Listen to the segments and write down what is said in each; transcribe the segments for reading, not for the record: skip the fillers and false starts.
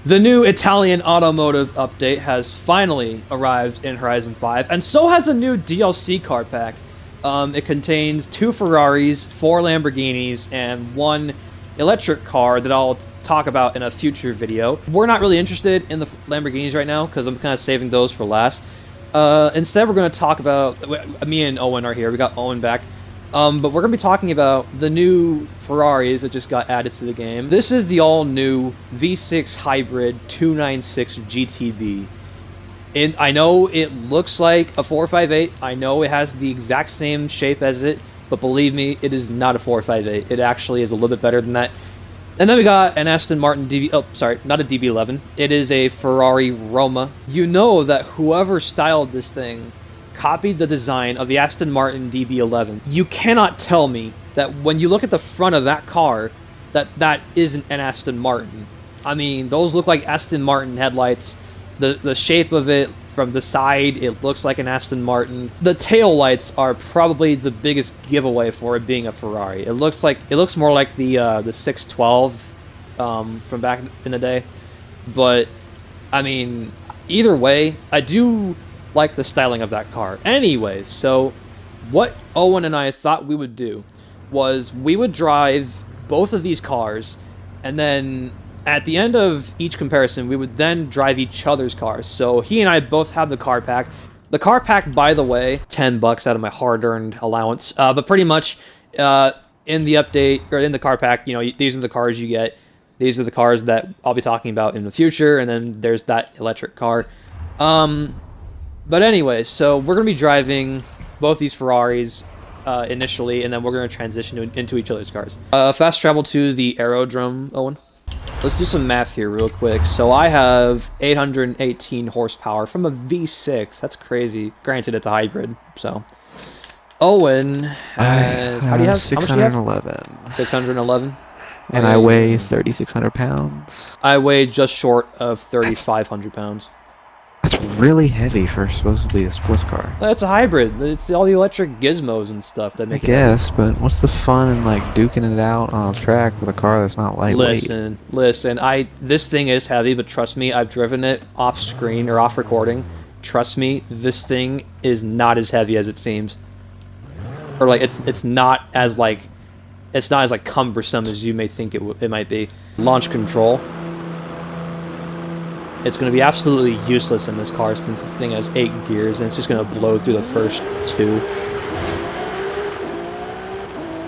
The new Italian automotive update has finally arrived in Horizon 5, and so has a new DLC card pack. It contains 2 Ferraris, 4 Lamborghinis, and 1 electric car that I'll talk about in a future video. We're not really interested in the Lamborghinis right now, because I'm kind of saving those for last. Instead, we're going to talk about... Me and Owen are here. We got Owen back. But we're going to be talking about the new Ferraris that just got added to the game. This is the all-new V6 Hybrid 296 GTB. I know it looks like a 458. I know it has the exact same shape as it, but believe me, it is not a 458. It actually is a little bit better than that. And then we got an Aston Martin DB... Oh, sorry, not a DB11. It is a Ferrari Roma. You know that whoever styled this thing copied the design of the Aston Martin DB11. You cannot tell me that when you look at the front of that car, that isn't an Aston Martin. I mean, those look like Aston Martin headlights. The shape of it from the side, it looks like an Aston Martin. The tail lights are probably the biggest giveaway for it being a Ferrari. It looks more like the 612 from back in the day. But I mean, either way, I do like the styling of that car. Anyways, so what Owen and I thought we would do was we would drive both of these cars, and then at the end of each comparison, we would then drive each other's cars. So he and I both have the car pack. The car pack, by the way, $10 out of my hard-earned allowance. But pretty much in the update, or in the car pack, you know, these are the cars you get. These are the cars that I'll be talking about in the future, and then there's that electric car. But anyway, so we're going to be driving both these Ferraris initially, and then we're going to transition into each other's cars. Fast travel to the aerodrome, Owen. Let's do some math here real quick. So I have 818 horsepower from a V6. That's crazy. Granted, it's a hybrid, so... Owen has... How do you have? 611. 611? And I weigh 3,600 pounds. I weigh just short of 3,500 pounds. That's really heavy for supposed to be a sports car. It's a hybrid. It's all the electric gizmos and stuff that make it. I guess, but what's the fun in like duking it out on a track with a car that's not lightweight? Listen. This thing is heavy, but trust me, I've driven it off screen or off recording. Trust me, this thing is not as heavy as it seems. Or like it's not as cumbersome as you may think it might be. Launch control. It's going to be absolutely useless in this car since this thing has 8 gears and it's just going to blow through the first 2.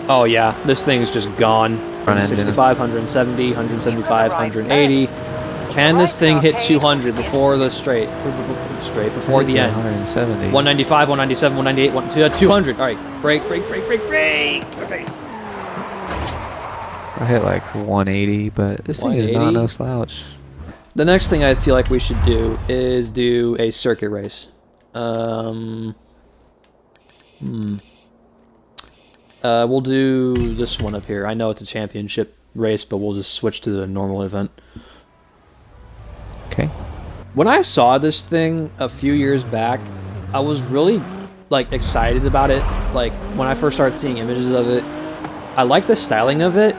Oh yeah, this thing's just gone. 165, 170, 175, 180. Can this thing hit 200 before the before the end? 170. 195, 197, 198, 200. All right, brake. Okay. I hit like 180, but this thing is not no slouch. The next thing I feel like we should do is do a circuit race. We'll do this one up here. I know it's a championship race, but we'll just switch to the normal event. Okay. When I saw this thing a few years back, I was really excited about it. Like when I first started seeing images of it, I like the styling of it.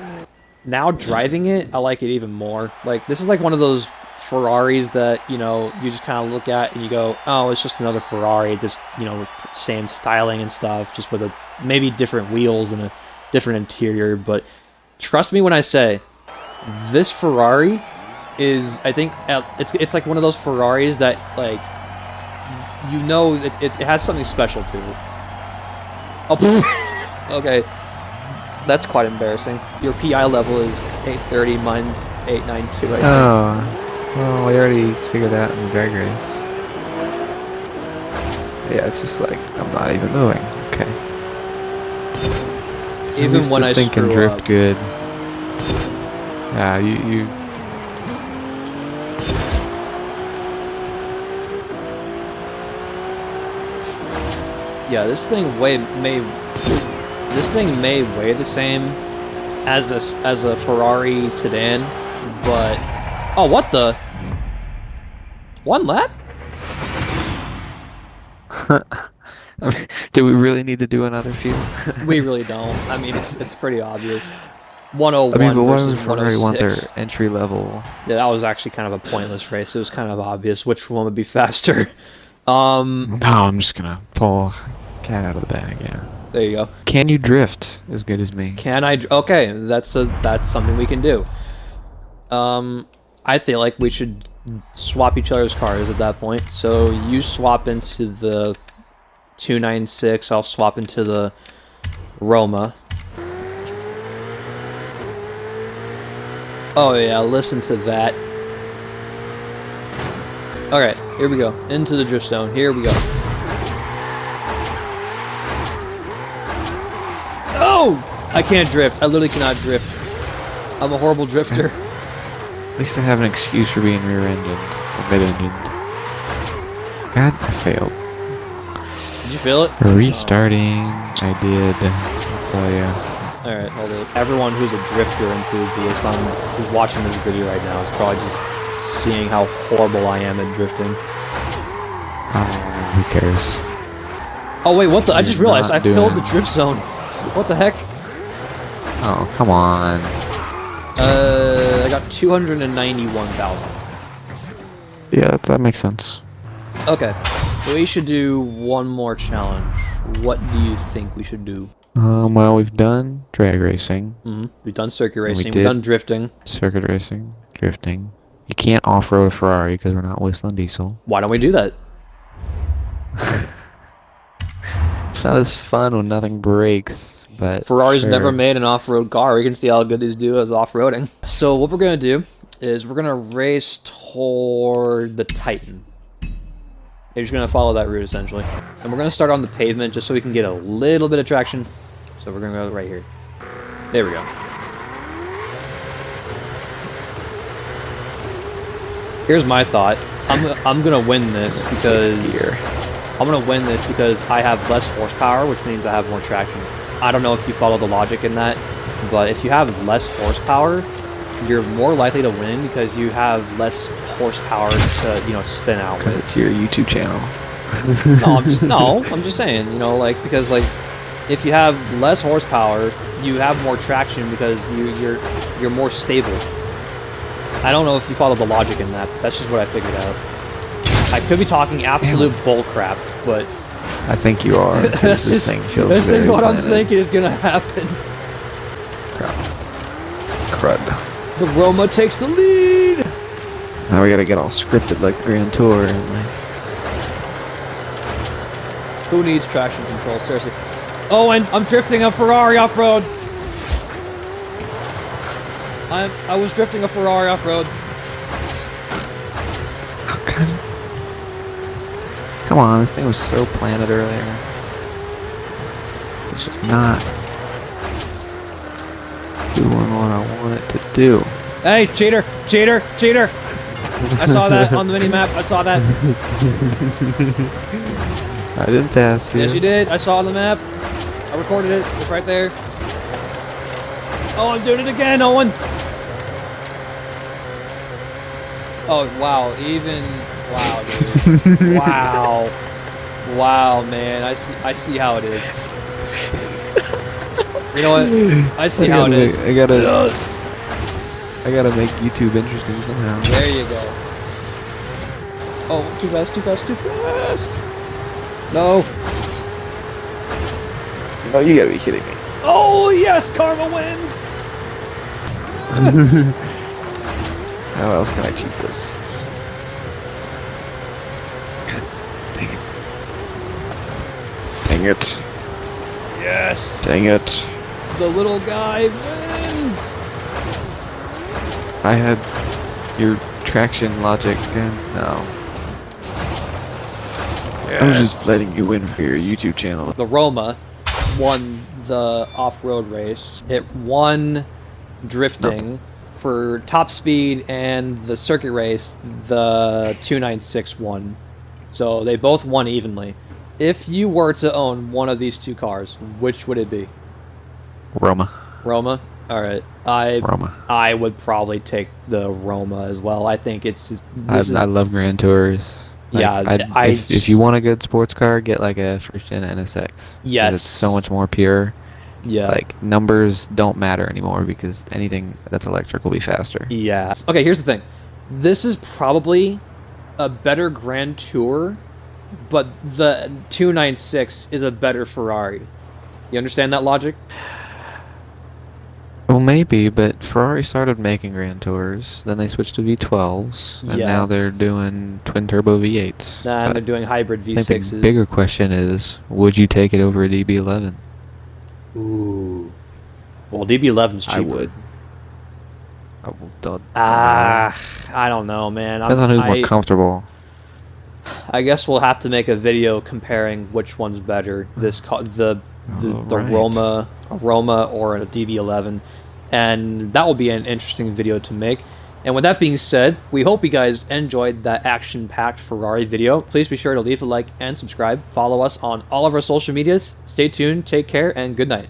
Now driving it, I like it even more. Like this is like one of those Ferraris that, you know, you just kind of look at and you go, oh, it's just another Ferrari, just, you know, same styling and stuff, just with maybe different wheels and a different interior. But trust me when I say, this Ferrari is, I think, it's like one of those Ferraris that, like, you know, it has something special to it. Oh, okay. That's quite embarrassing. Your PI level is 830, mine's 892 right now. Well, we already figured that in the drag race. Yeah, it's just like, I'm not even moving. Okay. Even when I screw up. This thing can drift good. Yeah, you... Yeah, this thing may weigh the same as a Ferrari sedan, but oh, what the? 1 lap? I mean, do we really need to do another few? We really don't. I mean, it's pretty obvious. 101 I mean, but why versus would Ferrari want their 106. entry level? Yeah, that was actually kind of a pointless race. It was kind of obvious which one would be faster. No, I'm just gonna pull cat out of the bag. Yeah. There you go. Can you drift as good as me? Can I? Okay, that's something we can do. I feel like we should swap each other's cars at that point. So you swap into the 296. I'll swap into the Roma. Oh yeah, listen to that. Alright, here we go. Into the drift zone. Here we go. Oh! I can't drift. I literally cannot drift. I'm a horrible drifter. At least I have an excuse for being rear-engined or mid-engined. God, I failed. Did you feel it? Restarting. I did. I'll tell you. Alright, hold it. Everyone who's a drifter enthusiast who's watching this video right now is probably just seeing how horrible I am at drifting. Who cares? Oh wait, what the? I just You're realized I not filled the doing- drift zone. What the heck? Oh, come on. I got 291,000. Yeah, that makes sense. Okay, we should do one more challenge. What do you think we should do? Well, we've done drag racing, We've done circuit racing, we've did. done drifting. circuit racing, drifting. You can't off-road a Ferrari because we're not whistling diesel. Why don't we do that? It's not as fun when nothing breaks, but Ferrari's sure. never made an off-road car. We can see how good these do as off-roading. So what we're going to do is we're going to race toward the Titan. You're just going to follow that route, essentially. And we're going to start on the pavement just so we can get a little bit of traction. So we're going to go right here. There we go. Here's my thought. I'm going to win this because... I'm going to win this because I have less horsepower, which means I have more traction. I don't know if you follow the logic in that, but if you have less horsepower, you're more likely to win because you have less horsepower to, you know, spin out Because with. it's your YouTube channel. I'm just saying, you know, like, because, like, if you have less horsepower, you have more traction because you're more stable. I don't know if you follow the logic in that, but that's just what I figured out. I could be talking absolute bull crap, but I think you are. 'Cause this thing feels this is very what I'm planted. thinking is gonna happen. Crud. The Roma takes the lead. Now we gotta get all scripted like the Grand Tour and like. Who needs traction control? Seriously. Owen, I'm drifting a Ferrari off-road. I was drifting a Ferrari off-road. Come on, this thing was so planted earlier. It's just not doing what I want it to do. Hey, cheater, cheater, cheater. I saw that on the mini-map. I saw that. I didn't pass you. Yes, you did. I saw it on the map. I recorded it. It's right there. Oh, I'm doing it again, Owen. Oh, wow. Even... Wow, dude. Wow. Wow, man. I see how it is. You know what? I see how it is. I gotta make YouTube interesting somehow. There you go. Oh, too fast, too fast, too fast. No. Oh, you gotta be kidding me. Oh, yes, Karma wins. How else can I cheat this? God, dang it. Dang it. Yes. Dang it. The little guy wins. I had your traction logic then. No. I was just letting you win for your YouTube channel. The Roma won the off-road race. It won drifting for top speed, and the circuit race, the 296 won. So they both won evenly. If you were to own one of these two cars, which would it be? Roma. Roma? Alright. Roma. I would probably take the Roma as well. I think it's just... I love Grand Tours. Like, Yeah, if you want a good sports car, get like a first gen NSX. 'Cause Yes. it's so much more pure. Yeah. Like, numbers don't matter anymore because anything that's electric will be faster. Yeah. Okay, here's the thing. This is probably a better Grand Tour, but the 296 is a better Ferrari. You understand that logic? Well, maybe, but Ferrari started making Grand Tours, then they switched to V12s, and Yeah. now they're doing twin-turbo V8s. Nah, and But they're doing hybrid I think V6s. the bigger question is, would you take it over a DB11? Ooh. Well, DB11's cheaper. I would. I don't know, man. Depends on who's more comfortable. I guess we'll have to make a video comparing which one's better. The Right. Roma or a DB11, and that will be an interesting video to make. And with that being said, we hope you guys enjoyed that action-packed Ferrari video. Please be sure to leave a like and subscribe. Follow us on all of our social medias. Stay tuned, take care, and good night.